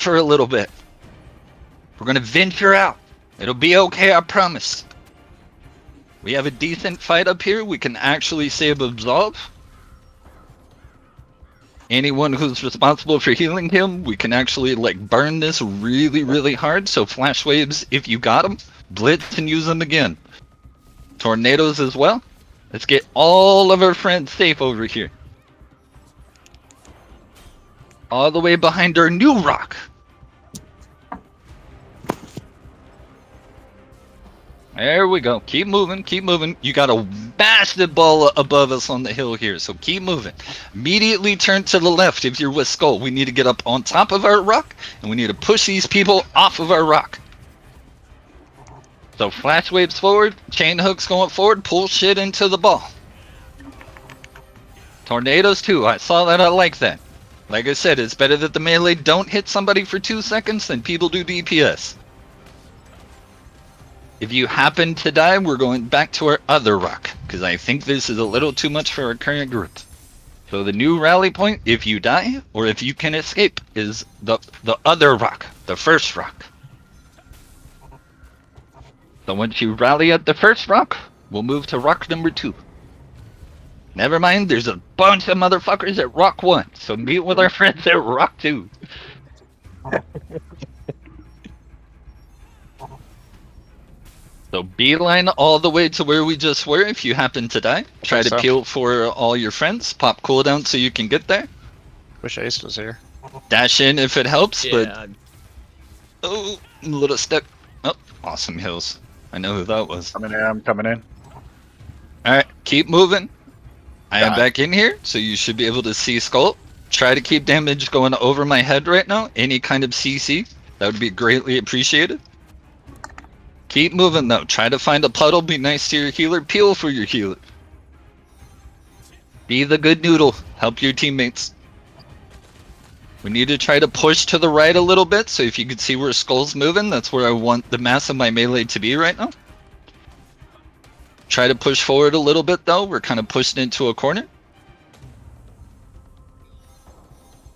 for a little bit. We're gonna venture out. It'll be okay, I promise. We have a decent fight up here. We can actually save Absolve. Anyone who's responsible for healing him, we can actually like burn this really, really hard. So flash waves, if you got them, blitz and use them again. Tornadoes as well. Let's get all of our friends safe over here. All the way behind our new rock. There we go. Keep moving, keep moving. You got a massive ball above us on the hill here, so keep moving. Immediately turn to the left if you're with Skull. We need to get up on top of our rock, and we need to push these people off of our rock. So flash waves forward, chain hooks going forward, pull shit into the ball. Tornadoes too, I saw that, I like that. Like I said, it's better that the melee don't hit somebody for 2 seconds than people do DPS. If you happen to die, we're going back to our other rock, because I think this is a little too much for our current group. So the new rally point, if you die, or if you can escape, is the other rock, the first rock. So once you rally at the first rock, we'll move to rock number 2. Never mind, there's a bunch of motherfuckers at rock 1, so meet with our friends at rock 2. So beeline all the way to where we just were if you happen to die. Try to peel for all your friends. Pop cooldown so you can get there. Wish Ace was here. Dash in if it helps, Yeah. but... Oh, a little stuck. Oh, awesome hills. I know who that was. I'm coming in. Alright, keep moving. I am back in here, so you should be able to see Skull. Try to keep damage going over my head right now. Any kind of CC, that would be greatly appreciated. Keep moving though. Try to find a puddle. Be nice to your healer. Peel for your healer. Be the good noodle. Help your teammates. We need to try to push to the right a little bit. So if you can see where Skull's moving, that's where I want the mass of my melee to be right now. Try to push forward a little bit though. We're kind of pushed into a corner.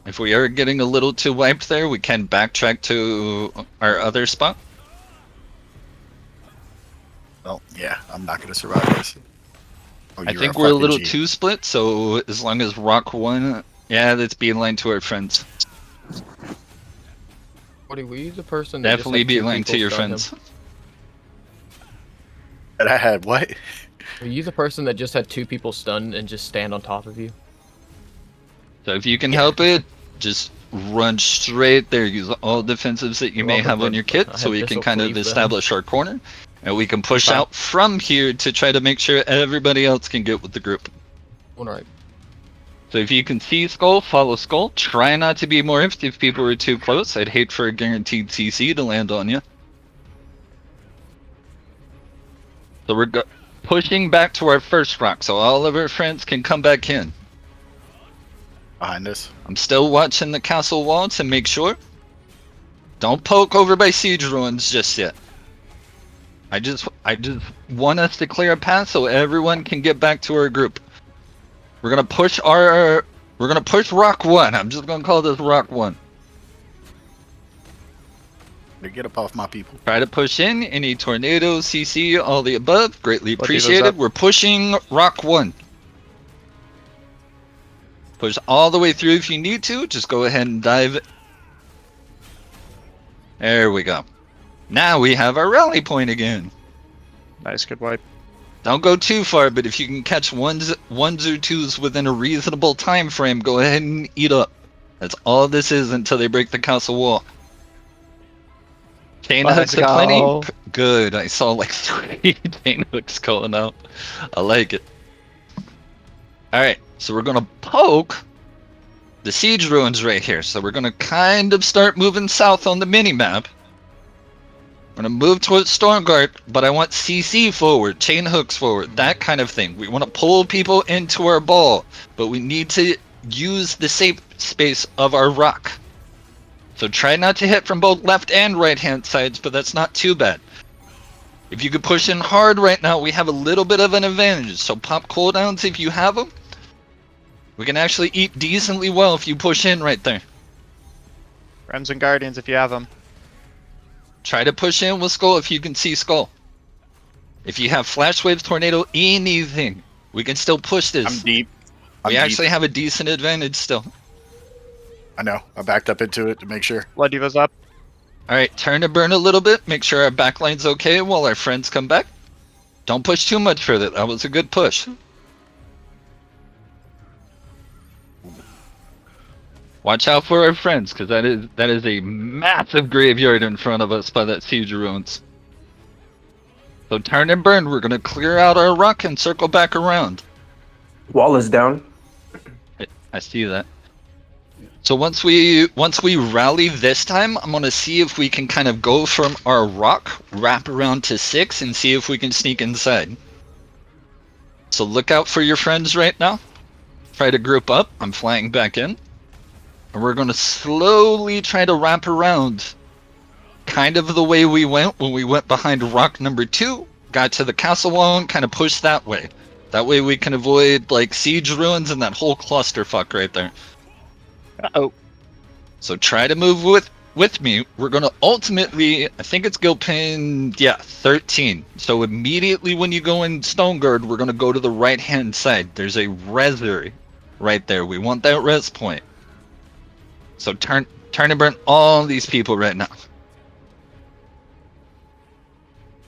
If we are getting a little too wiped there, we can backtrack to our other spot. Well, yeah, I'm not gonna survive this. Oh, I you're think we're a fucking little G. too split, so as long as rock 1, yeah, that's beeline to our friends. Woody, were you the person that Definitely just had two beeline to people your stun friends. him? And I had what? Were you the person that just had 2 people stunned and just stand on top of you? So if you can help it, just run straight there. Use all defensives that you may have on your kit, so we can kind of establish our corner. And we can push out from here to try to make sure everybody else can get with the group. Alright. So if you can see Skull, follow Skull. Try not to be morphed if people are too close. I'd hate for a guaranteed CC to land on you. So we're pushing back to our first rock, so all of our friends can come back in. Behind us. I'm still watching the castle wall to make sure. Don't poke over by siege ruins just yet. I just want us to clear a path so everyone can get back to our group. We're gonna push rock 1. I'm just gonna call this rock 1. Get up off my people. Try to push in any tornado, CC, all the above. Greatly appreciated. We're pushing rock 1. Push all the way through if you need to. Just go ahead and dive. There we go. Now we have our rally point again. Nice, good wipe. Don't go too far, but if you can catch ones or 2s within a reasonable time frame, go ahead and eat up. That's all this is until they break the castle wall. Chain hooks are plenty. Good. I saw like 3 chain hooks going out. I like it. Alright, so we're gonna poke the siege ruins right here. So we're gonna kind of start moving south on the mini-map. We're gonna move towards Stormguard, but I want CC forward, chain hooks forward, that kind of thing. We want to pull people into our ball, but we need to use the safe space of our rock. So try not to hit from both left and right hand sides, but that's not too bad. If you could push in hard right now, we have a little bit of an advantage. So pop cooldowns if you have them. We can actually eat decently well if you push in right there. Friends and Guardians, if you have them. Try to push in with Skull if you can see Skull. If you have Flash Wave, Tornado, anything, we can still push this. I'm deep. We actually have a decent advantage still. I know. I backed up into it to make sure. Blood Diva's up. Alright, turn to burn a little bit. Make sure our backline's okay while our friends come back. Don't push too much further. That was a good push. Watch out for our friends, because that is a massive graveyard in front of us by that Siege Ruins. So turn and burn. We're going to clear out our rock and circle back around. Wall is down. I see that. So once we rally this time, I'm gonna see if we can kind of go from our rock, wrap around to 6, and see if we can sneak inside. So look out for your friends right now. Try to group up. I'm flying back in. And we're gonna slowly try to wrap around. Kind of the way we went when we went behind rock number 2, got to the castle wall and kind of pushed that way. That way we can avoid like siege ruins and that whole clusterfuck right there. Uh-oh. So try to move with me. We're gonna ultimately, I think it's guild pin, 13. So immediately when you go in Stone Guard, we're gonna go to the right hand side. There's a resery right there. We want that res point. So turn and burn all these people right now.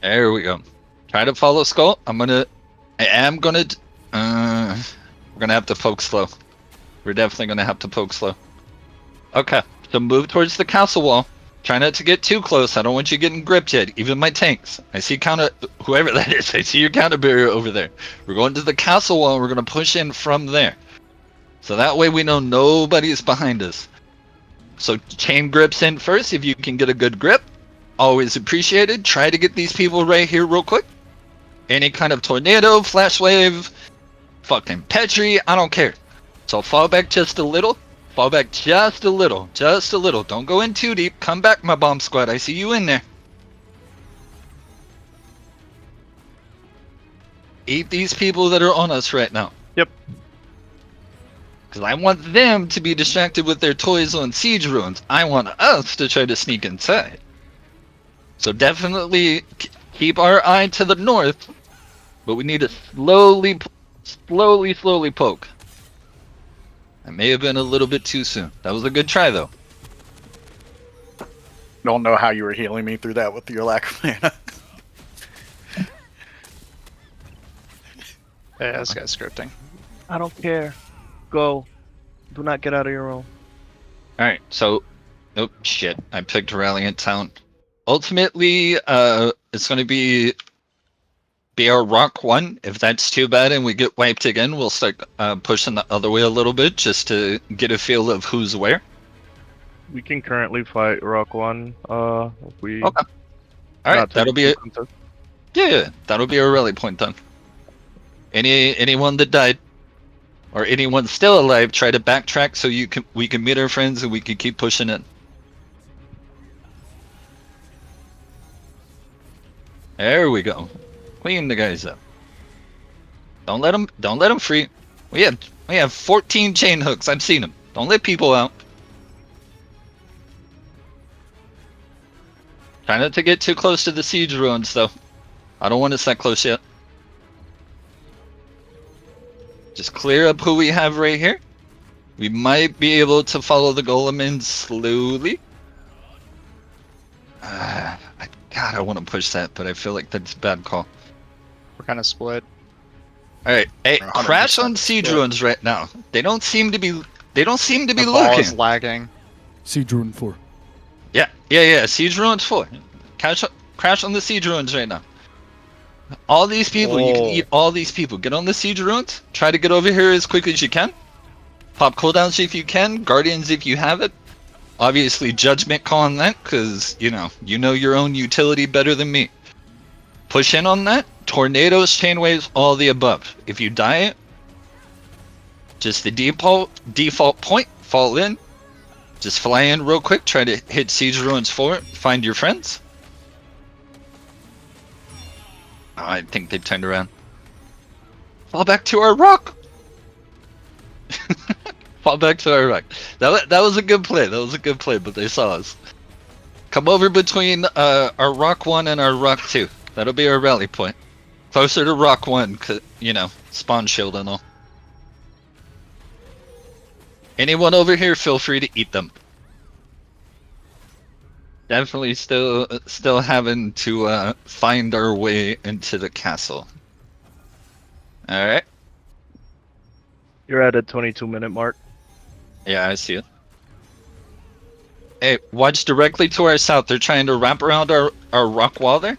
There we go. Try to follow Skull. We're gonna have to poke slow. We're definitely gonna have to poke slow. Okay, so move towards the castle wall. Try not to get too close. I don't want you getting gripped yet. Even my tanks. I see whoever that is. I see your counter barrier over there. We're going to the castle wall and we're gonna push in from there. So that way we know nobody's behind us. So chain grips in first if you can get a good grip. Always appreciated. Try to get these people right here real quick. Any kind of tornado, flash wave, fucking Petri, I don't care. So fall back just a little. Fall back just a little. Just a little. Don't go in too deep. Come back, my bomb squad. I see you in there. Eat these people that are on us right now. Yep. Because I want them to be distracted with their toys on siege ruins. I want us to try to sneak inside. So definitely keep our eye to the north. But we need to slowly poke. I may have been a little bit too soon. That was a good try, though. Don't know how you were healing me through that with your lack of mana. Yeah, this guy's scripting. I don't care. Go. Do not get out of your room. Alright, so... Oh, shit. I picked Ralliant Town. Ultimately, it's going to be our rock 1. If that's too bad and we get wiped again, we'll start pushing the other way a little bit just to get a feel of who's where. We can currently fight Rock 1. If we... Okay. Alright, that'll be it. Yeah, that'll be our rally point then. Anyone that died, or anyone still alive, try to backtrack so we can meet our friends and we can keep pushing in. There we go. Clean the guys up. Don't let them free. We have 14 chain hooks. I've seen them. Don't let people out. Try not to get too close to the siege ruins though. I don't want us that close yet. Just clear up who we have right here. We might be able to follow the golem in slowly. God, I want to push that, but I feel like that's a bad call. We're kind of split. Alright, hey, We're crash 100% on siege split. ruins right now. They don't seem to be The ball is looking. lagging. Siege Ruin 4. Yeah, siege ruins 4. Crash on the siege ruins right now. All these people, you can Oh. eat all these people. Get on the siege ruins. Try to get over here as quickly as you can. Pop cooldowns if you can. Guardians if you have it. Obviously, judgment call on that, because, you know your own utility better than me. Push in on that. Tornadoes, chain waves, all the above. If you die, just the default point, fall in. Just fly in real quick. Try to hit Siege Ruins 4. Find your friends. Oh, I think they've turned around. Fall back to our rock. Fall back to our rock. That was a good play. That was a good play, but they saw us. Come over between our rock 1 and our rock 2. That'll be our rally point. Closer to rock 1, you know, spawn shield and all. Anyone over here, feel free to eat them. Definitely still having to find our way into the castle. All right. You're at a 22-minute mark. Yeah, I see it. Hey, watch directly to our south. They're trying to wrap around our rock wall there.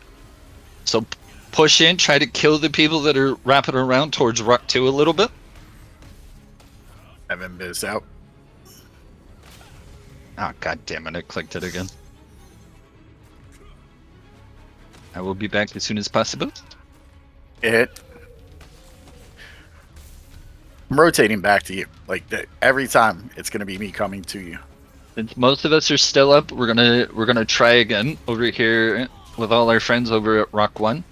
So push in, try to kill the people that are wrapping around towards rock 2 a little bit. Haven't missed out. Oh, god damn it, I clicked it again. I will be back as soon as possible. I'm rotating back to you. Like every time, it's gonna be me coming to you. Since most of us are still up, we're gonna try again over here with all our friends over at Rock 1.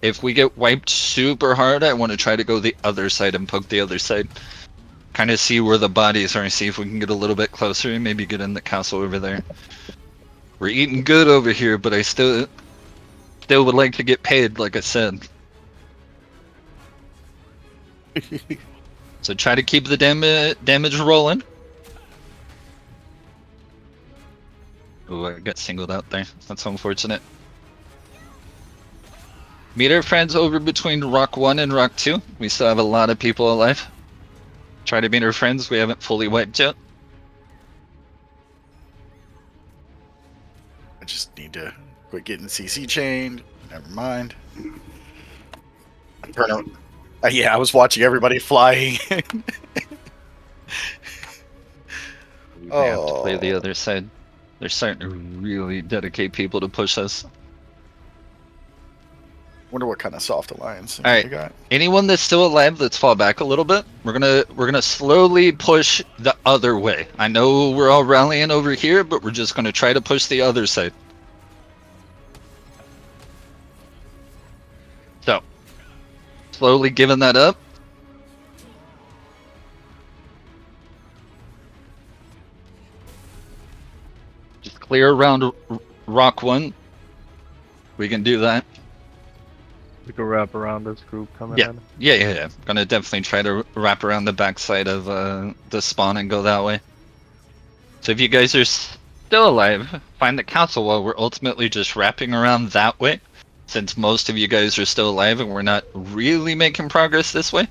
If we get wiped super hard, I want to try to go the other side and poke the other side. Kind of see where the bodies are and see if we can get a little bit closer and maybe get in the castle over there. We're eating good over here, but I still would like to get paid, like I said. So try to keep the damage rolling. Oh, I got singled out there. That's unfortunate. Meet our friends over between Rock 1 and Rock 2. We still have a lot of people alive. Try to meet our friends. We haven't fully wiped yet. I just need to quit getting CC chained. Never mind. Turn out. Yeah, I was watching everybody flying. We may have to play the other side. They're starting to really dedicate people to push us. Wonder what kind of soft alliance All right. we got. Anyone that's still alive, let's fall back a little bit. We're gonna slowly push the other way. I know we're all rallying over here, but we're just gonna try to push the other side. So, slowly giving that up. Just clear around Rock 1. We can do that. We can wrap around this group coming Yeah. in. Yeah. Gonna definitely try to wrap around the backside of the spawn and go that way. So if you guys are still alive, find the castle while we're ultimately just wrapping around that way. Since most of you guys are still alive and we're not really making progress this way.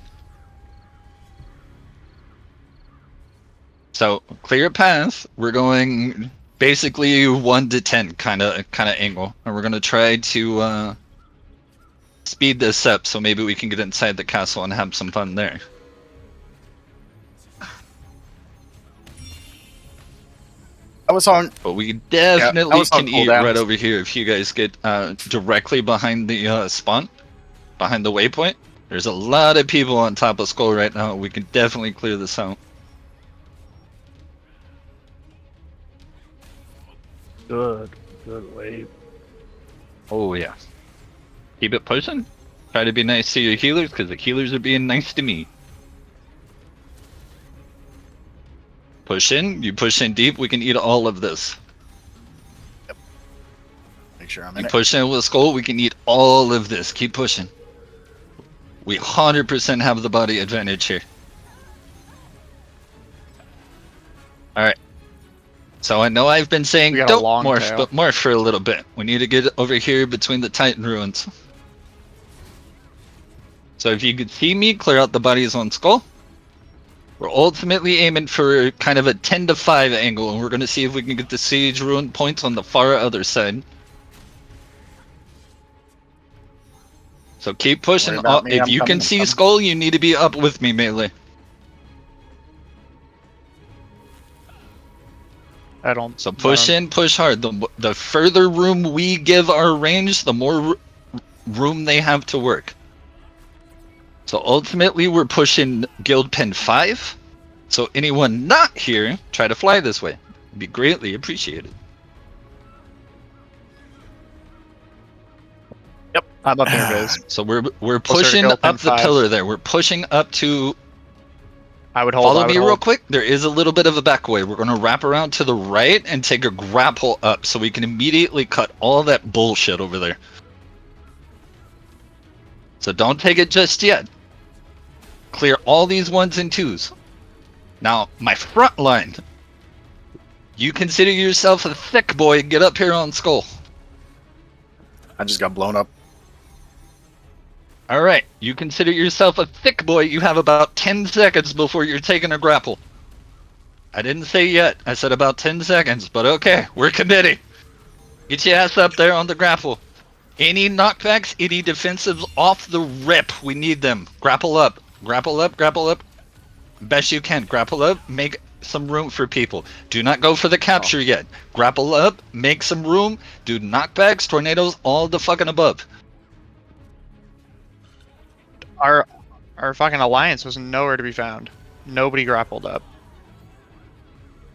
So clear path. We're going basically 1 to 10 kind of angle, and we're gonna try to speed this up so maybe we can get inside the castle and have some fun there. I was on. But we definitely was on can eat cooldowns. right over here if you guys get directly behind the spawn, behind the waypoint. There's a lot of people on top of Skull right now. We can definitely clear this out. Good wave. Oh yeah. Keep it pushing. Try to be nice to your healers because the healers are being nice to me. Push in. You push in deep. We can eat all of this. Make sure I'm You in it. push in with Skull. We can eat all of this. Keep pushing. We 100% have the body advantage here. Alright. So I know I've been saying We got a don't long morph, tail. but morph for a little bit. We need to get over here between the Titan ruins. So if you could see me clear out the bodies on Skull, we're ultimately aiming for kind of a 10 to 5 angle, and we're going to see if we can get the siege ruin points on the far other side. So keep pushing. Worry about me, If I'm you coming, can I'm see coming. Skull, you need to be up with me, Melee. I don't. So push in, push hard. The further room we give our range, the more room they have to work. So ultimately, we're pushing Guild Pen 5. So anyone not here, try to fly this way. It'd be greatly appreciated. I'm up here, guys. So we're Closer to pushing Guild Pen up the 5. pillar there. We're pushing up to I would hold. Follow I would me hold. real quick. There is a little bit of a back way. We're going to wrap around to the right and take a grapple up so we can immediately cut all that bullshit over there. So don't take it just yet. Clear all these 1s and 2s. Now, my front line. You consider yourself a thick boy, get up here on Skull. I just got blown up. Alright, you consider yourself a thick boy, you have about 10 seconds before you're taking a grapple. I didn't say yet, I said about 10 seconds, but okay, we're committing. Get your ass up there on the grapple. Any knockbacks, any defensives off the rip, we need them. Grapple up, grapple up, grapple up. Best you can, grapple up, make some room for people. Do not go for the capture yet. Grapple up, make some room, do knockbacks, tornadoes, all the fucking above. Our fucking alliance was nowhere to be found. Nobody grappled up.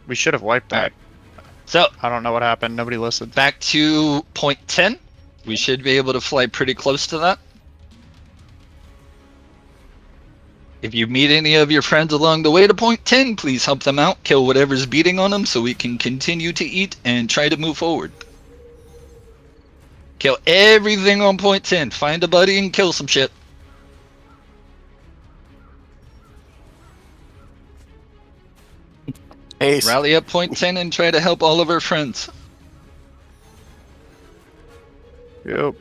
We should have wiped that. So, I don't know what happened. Nobody listened. back to point 10. We should be able to fly pretty close to that. If you meet any of your friends along the way to point 10, please help them out. Kill whatever's beating on them so we can continue to eat and try to move forward. Kill everything on point 10. Find a buddy and kill some shit. Ace. Rally up point 10 and try to help all of our friends. Yep.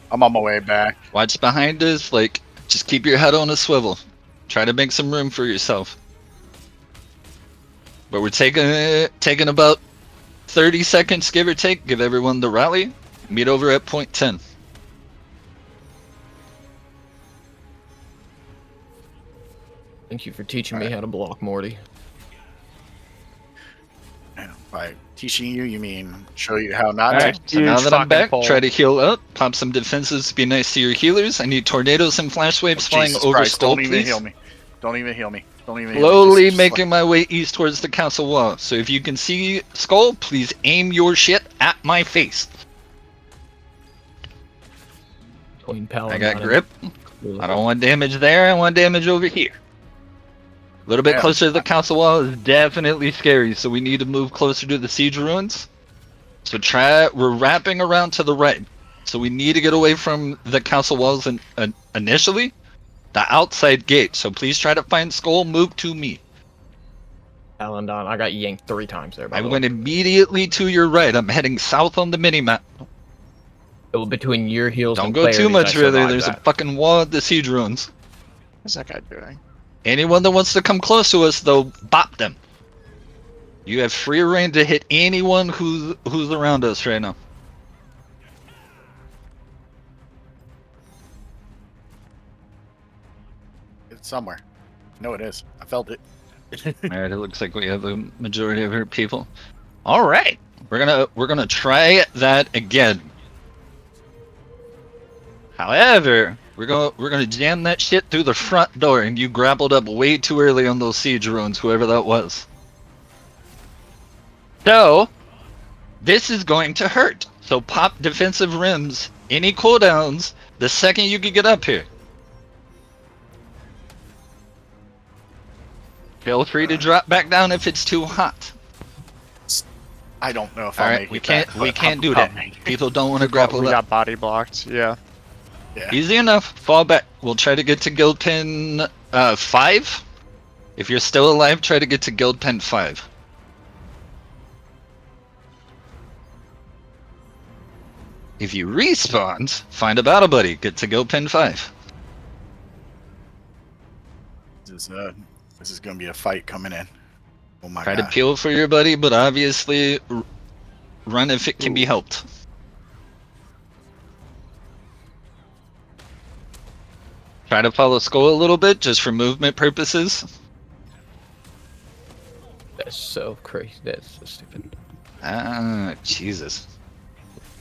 I'm on my way back. Watch behind us, like, just keep your head on a swivel. Try to make some room for yourself. But we're taking about 30 seconds, give or take. Give everyone the rally. Meet over at point 10. Thank you for teaching me how to block, Morty. By teaching you, you mean show you how not Alright, to? so now Huge that I'm fucking back, pole. try to heal up. Pop some defenses to be nice to your healers. I need tornadoes and flash waves flying Jesus over Christ, Skull, don't even please. heal me. Don't even heal me. Don't even heal me. Slowly Just making my way east towards the council wall. So if you can see Skull, please aim your shit at my face. Between I Paladin got and- grip. I don't want damage there. I want damage over here. A little bit Yeah. closer to the council wall is definitely scary, so we need to move closer to the siege ruins. So we're wrapping around to the right. So we need to get away from the council walls initially. The outside gate. So please try to find Skull, move to me. Paladin, I got yanked 3 times there. By I the went way. immediately to your right. I'm heading south on the minimap. Between your heels Don't and go too Clarity's, much I further. survived There's a that. fucking wall at the siege ruins. What's that guy doing? Anyone that wants to come close to us, though, bop them. You have free reign to hit anyone who's around us right now. It's somewhere. No, it is. I felt it. Alright, it looks like we have a majority of our people. Alright. We're gonna try that again. However, we're gonna jam that shit through the front door, and you grappled up way too early on those siege ruins, whoever that was. So, this is going to hurt. So pop defensive rims, any cooldowns, the second you can get up here. Feel free to drop back down if it's too hot. I don't know if I'll Alright, make we it can't back, we but can't I'm do that. coming. People don't want to grapple We up. got body blocked. Yeah. Yeah. Easy enough. Fall back. We'll try to get to guild pin 5. If you're still alive, try to get to guild pin 5. If you respawn, find a battle buddy. Get to guild pin 5. This is gonna be a fight coming in. Oh my Try to god. peel for your buddy, but obviously run if it can be helped. Try to follow Skull a little bit, just for movement purposes. That's so crazy. That's so stupid. Ah, Jesus.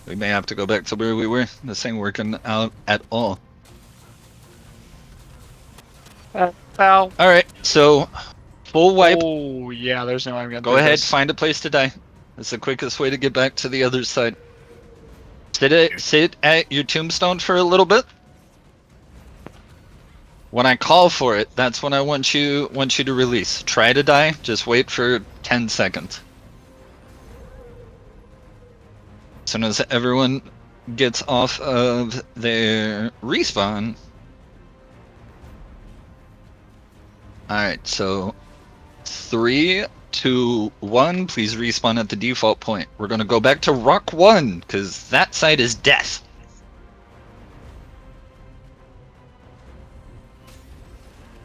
We may have to go back to where we were. This ain't working out at all. Ow. Alright, so full wipe. Oh yeah, there's no way I'm gonna Go do ahead, this. find a place to die. That's the quickest way to get back to the other side. Sit at your tombstone for a little bit. When I call for it, that's when I want you to release. Try to die. Just wait for 10 seconds. As soon as everyone gets off of their respawn. Alright, so 3, 2, 1, please respawn at the default point. We're gonna go back to Rock 1, because that side is death.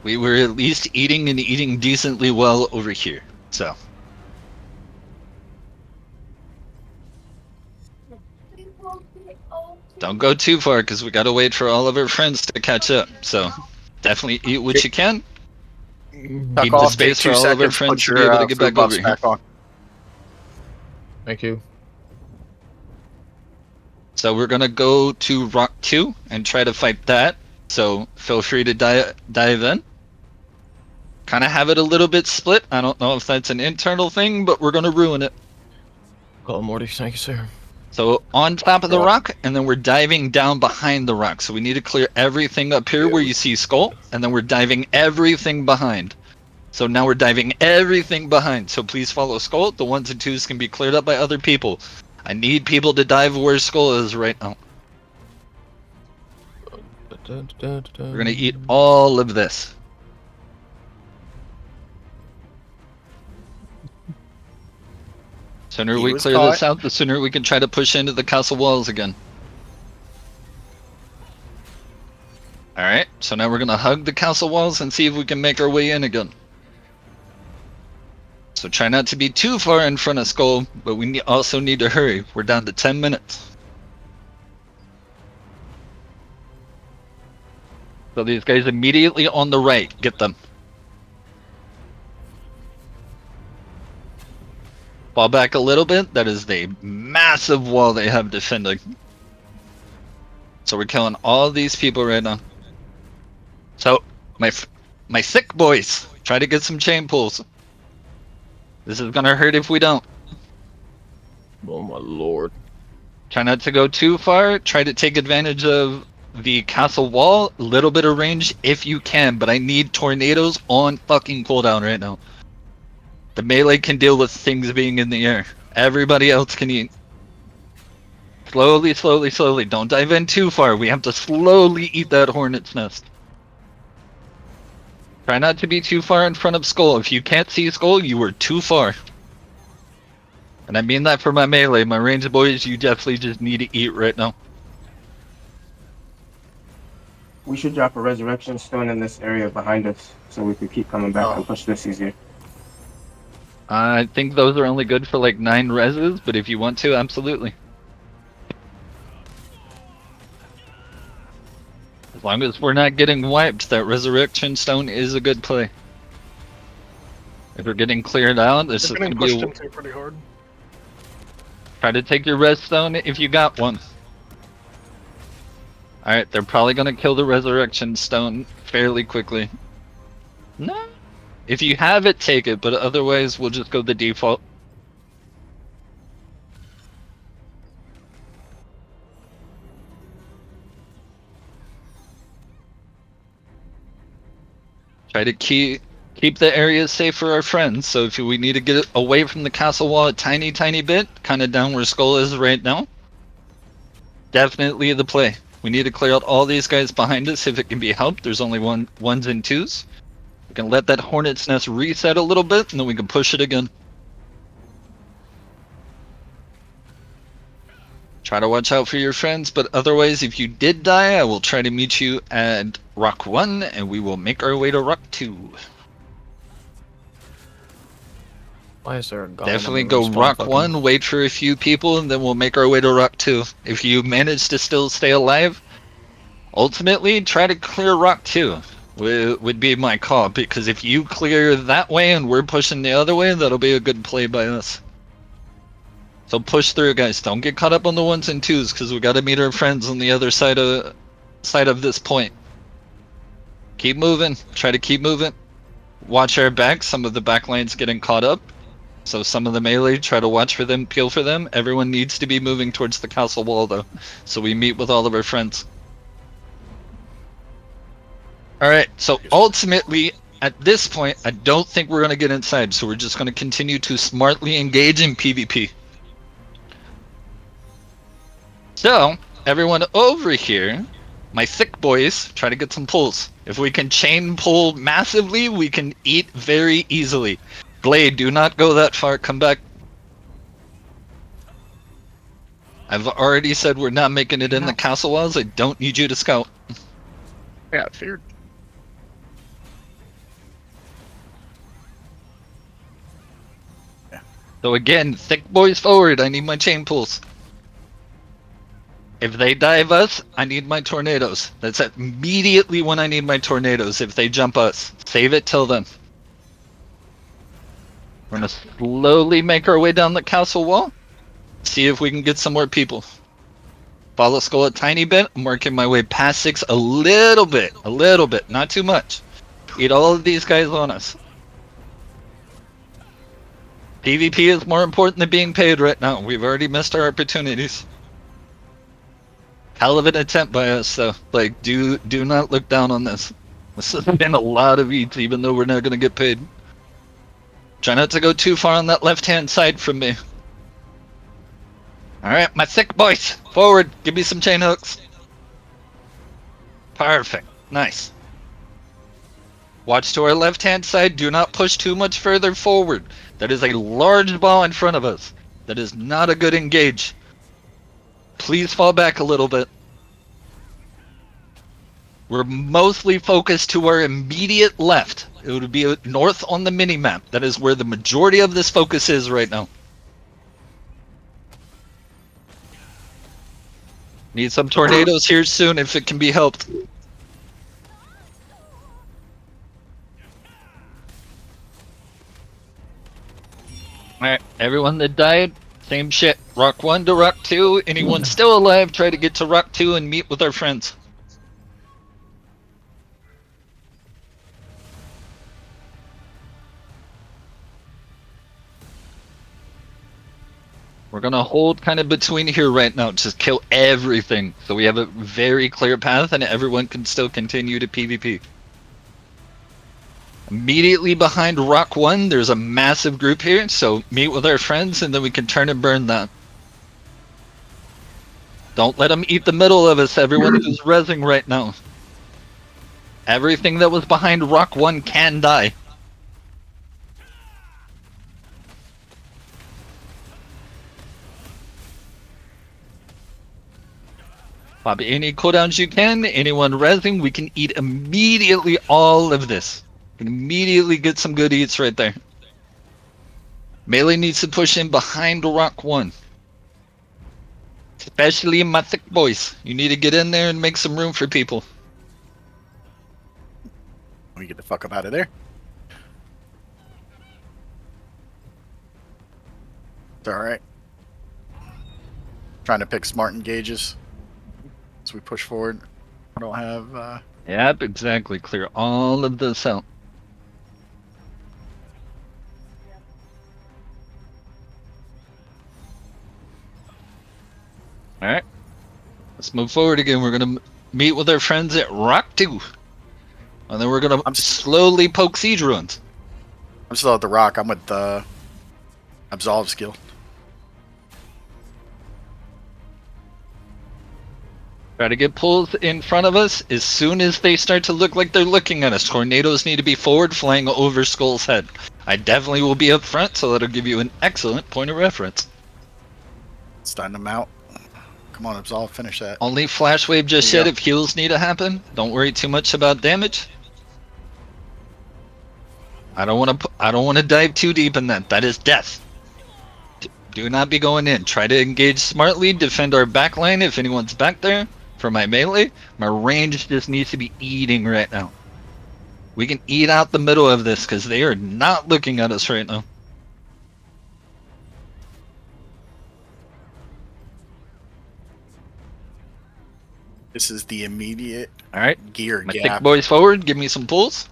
We were at least eating and eating decently well over here, so. Don't go too far, because we gotta wait for all of our friends to catch up, so definitely eat what you can. Tuck Keep the off, take space for 2 all of our seconds, friends put to be your able to get food back over buffs here. back on. Thank you. So we're gonna go to Rock 2 and try to fight that. So feel free to dive in. Kind of have it a little bit split. I don't know if that's an internal thing, but we're gonna ruin it. Call Morty. Thank you, sir. So on top of the Right. rock, and then we're diving down behind the rock. So we need to clear everything up here where you see Skull, and then we're diving everything behind. So now we're diving everything behind. So please follow Skull. The 1s and 2s can be cleared up by other people. I need people to dive where Skull is right now. We're gonna eat all of this. Sooner He we was clear caught. this out, the sooner we can try to push into the castle walls again. Alright, so now we're gonna hug the castle walls and see if we can make our way in again. So try not to be too far in front of Skull, but we also need to hurry. We're down to 10 minutes. So these guys immediately on the right, get them. Fall back a little bit, that is the massive wall they have defending. So we're killing all these people right now. So, my sick boys, try to get some chain pulls. This is gonna hurt if we don't. Oh my lord. Try not to go too far. Try to take advantage of the castle wall. A little bit of range if you can, but I need tornadoes on fucking cooldown right now. The melee can deal with things being in the air. Everybody else can eat. Slowly, slowly, slowly. Don't dive in too far. We have to slowly eat that hornet's nest. Try not to be too far in front of Skull. If you can't see Skull, you are too far. And I mean that for my melee. My ranged boys, you definitely just need to eat right now. We should drop a resurrection stone in this area behind us so we could keep coming back and push this easier. I think those are only good for like 9 reses, but if you want to, absolutely. As long as we're not getting wiped, that resurrection stone is a good play. If we're getting cleared out, this is going to be into pretty hard. Try to take your res stone if you got one. Alright, they're probably going to kill the resurrection stone fairly quickly. No. If you have it, take it, but otherwise we'll just go the default. Try to keep the area safe for our friends. So if we need to get away from the castle wall a tiny bit, kind of down where Skull is right now, definitely the play. We need to clear out all these guys behind us if it can be helped. There's only 1s and 2s. We can let that hornet's nest reset a little bit, and then we can push it again. Try to watch out for your friends, but otherwise, if you did die, I will try to meet you at Rock 1, and we will make our way to Rock 2. Why is there a guy? Definitely go Rock 1, wait for a few people, and then we'll make our way to Rock 2. If you manage to still stay alive, ultimately, try to clear Rock 2. Would be my call, because if you clear that way and we're pushing the other way, that'll be a good play by us. So push through, guys. Don't get caught up on the 1s and 2s, because we got to meet our friends on the other side of this point. Keep moving. Try to keep moving. Watch our back. Some of the back lines getting caught up. So some of the melee, try to watch for them, peel for them. Everyone needs to be moving towards the castle wall, though, so we meet with all of our friends. All right. So ultimately, at this point, I don't think we're gonna get inside. So we're just gonna continue to smartly engage in PvP. So everyone over here, my thick boys, try to get some pulls. If we can chain pull massively, we can eat very easily. Blade, do not go that far. Come back. I've already said we're not making it in the castle walls. I don't need you to scout. Yeah, feared. So again, thick boys forward. I need my chain pulls. If they dive us, I need my tornadoes. That's immediately when I need my tornadoes. If they jump us, save it till then. We're gonna slowly make our way down the castle wall. See if we can get some more people. Follow Skull a tiny bit. I'm working my way past 6 a little bit, not too much. Eat all of these guys on us. PvP is more important than being paid right now. We've already missed our opportunities. Hell of an attempt by us, though. Like, do not look down on this. This has been a lot of eats, even though we're not gonna get paid. Try not to go too far on that left-hand side from me. Alright, my thick boys, forward. Give me some chain hooks. Perfect. Nice. Watch to our left-hand side. Do not push too much further forward. That is a large ball in front of us. That is not a good engage. Please fall back a little bit. We're mostly focused to our immediate left. It would be north on the mini-map. That is where the majority of this focus is right now. Need some tornadoes here soon if it can be helped. Alright, everyone that died, same shit. Rock 1 to Rock 2. Anyone still alive, try to get to Rock 2 and meet with our friends. We're gonna hold kind of between here right now, just kill everything, so we have a very clear path and everyone can still continue to PvP. Immediately behind Rock 1, there's a massive group here, so meet with our friends and then we can turn and burn that. Don't let them eat the middle of us, everyone who's rezzing right now. Everything that was behind Rock 1 can die. Pop any cooldowns you can, anyone rezzing, we can eat immediately all of this. We can immediately get some good eats right there. Melee needs to push in behind Rock 1. Especially my thick boys. You need to get in there and make some room for people. Let me get the fuck up out of there. It's alright. Trying to pick smart engages as we push forward. I don't have Yep, exactly. Clear all of this out. Alright. Let's move forward again. We're going to meet with our friends at Rock 2. And then we're going to slowly poke siege ruins. I'm still at the rock. I'm with the Absolve skill. Try to get pulls in front of us as soon as they start to look like they're looking at us. Tornadoes need to be forward, flying over Skull's head. I definitely will be up front, so that'll give you an excellent point of reference. Stun them out. Come on, Absolve, finish that. Only flash wave just There you yet if heals need to happen. Don't worry too much about damage. I don't want to dive too deep in that. That is death. Do not be going in. Try to engage smartly, defend our backline if anyone's back there. For my melee, my range just needs to be eating right now. We can eat out the middle of this because they are not looking at us right now. This is the immediate Alright, gear my thick gap. boys forward, give me some pulls.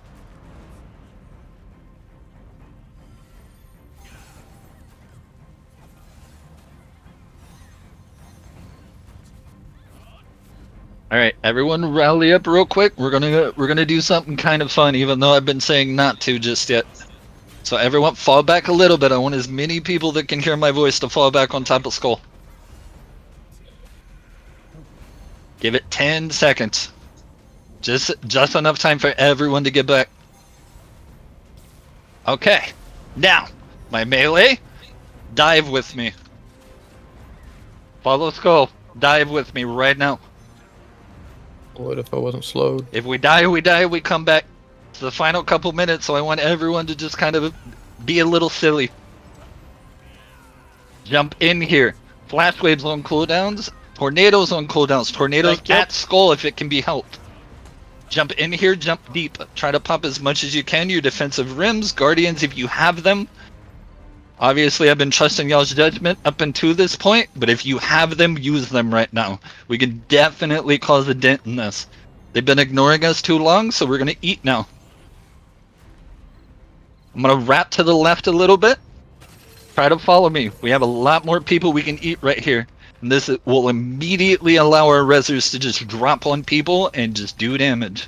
All right, everyone, rally up real quick. We're gonna do something kind of fun, even though I've been saying not to just yet. So everyone, fall back a little bit. I want as many people that can hear my voice to fall back on top of Skull. Give it 10 seconds. Just enough time for everyone to get back. Okay, now my melee. Dive with me. Follow Skull. Dive with me right now. What if I wasn't slowed? If we die, we die. We come back. It's the final couple minutes, so I want everyone to just kind of be a little silly. Jump in here. Flash waves on cooldowns. Tornadoes on cooldowns. Tornadoes at Skull if it can be helped. Jump in here. Jump deep. Try to pop as much as you can. Your defensive rims, guardians if you have them. Obviously, I've been trusting y'all's judgment up until this point, but if you have them, use them right now. We can definitely cause a dent in this. They've been ignoring us too long, so we're going to eat now. I'm going to wrap to the left a little bit. Try to follow me. We have a lot more people we can eat right here. And this will immediately allow our rezzers to just drop on people and just do damage.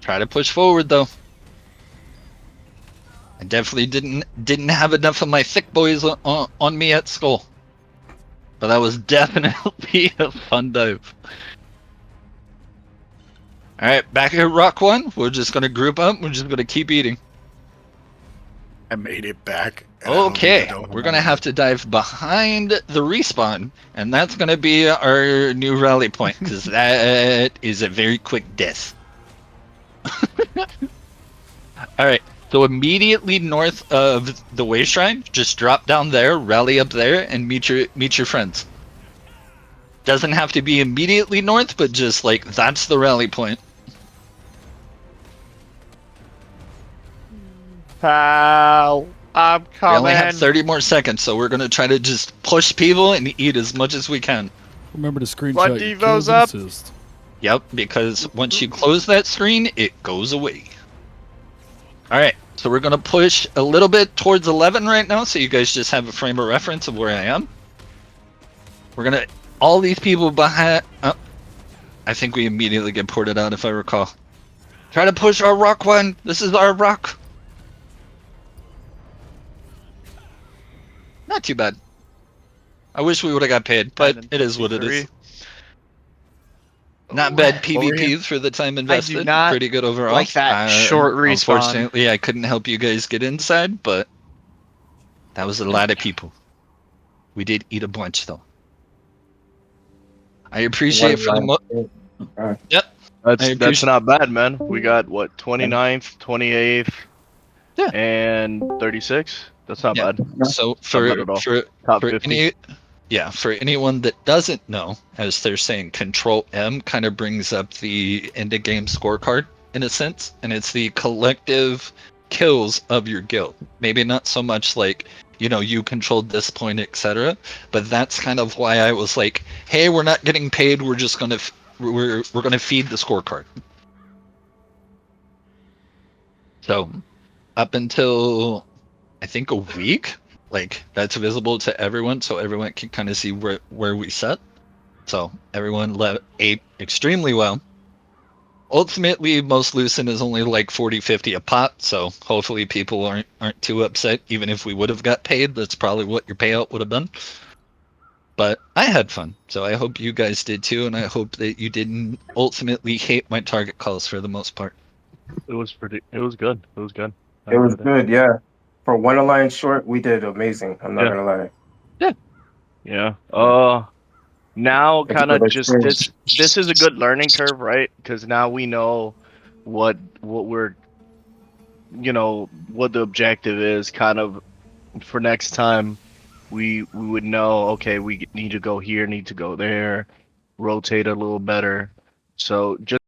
Try to push forward, though. I definitely didn't have enough of my thick boys on me at Skull. But that was definitely a fun dive. Alright, back at Rock 1. We're just going to group up. We're just going to keep eating. I made it back. and I don't Okay, even know we're how going to have to dive behind the respawn. And that's going to be our new rally point. Because that is a very quick death. Alright. So immediately north of the way shrine, just drop down there, rally up there, and meet your friends. Doesn't have to be immediately north, but just like that's the rally point. Pal, I'm We coming. only have 30 more seconds, so we're gonna try to just push people and eat as much as we can. Remember to screenshot What your Devo's kills up? and assist. Yep, because once you close that screen, it goes away. Alright, so we're gonna push a little bit towards 11 right now, so you guys just have a frame of reference of where I am. We're gonna... All these people behind... I think we immediately get ported out, if I recall. Try to push our rock one! This is our rock! Not too bad. I wish we would have got paid, but it is what it is. Not bad What were you- PvP for the time invested. not Pretty good overall. like that short respawn. Unfortunately, I couldn't help you guys get inside, but that was a lot of people. We did eat a bunch, though. I appreciate for the Yep. That's not bad, man. We got what 29th, 28th, Yeah. and 36. That's not Yeah. bad. So Not bad at all. Top 50. For anyone that doesn't know, as they're saying, Control M kind of brings up the end of game scorecard in a sense, and it's the collective kills of your guild. Maybe not so much like, you controlled this point, etc. But that's kind of why I was like, hey, we're not getting paid. We're just gonna we're gonna feed the scorecard. So up until I think a week, like that's visible to everyone, so everyone can kind of see where we set. So everyone ate extremely well. Ultimately, most lucent is only like 40-50 a pot, so hopefully people aren't too upset. Even if we would have got paid, that's probably what your payout would have been. But I had fun, so I hope you guys did too, and I hope that you didn't ultimately hate my target calls for the most part. It was good. It was good. I It was enjoyed good, yeah. For one alliance short, we did amazing. I'm not Yeah. gonna lie. Yeah. Now It's kind good of just experience. this is a good learning curve, right? Because now we know what we're what the objective is. Kind of for next time, we would know. Okay, we need to go here, need to go there, rotate a little better. So just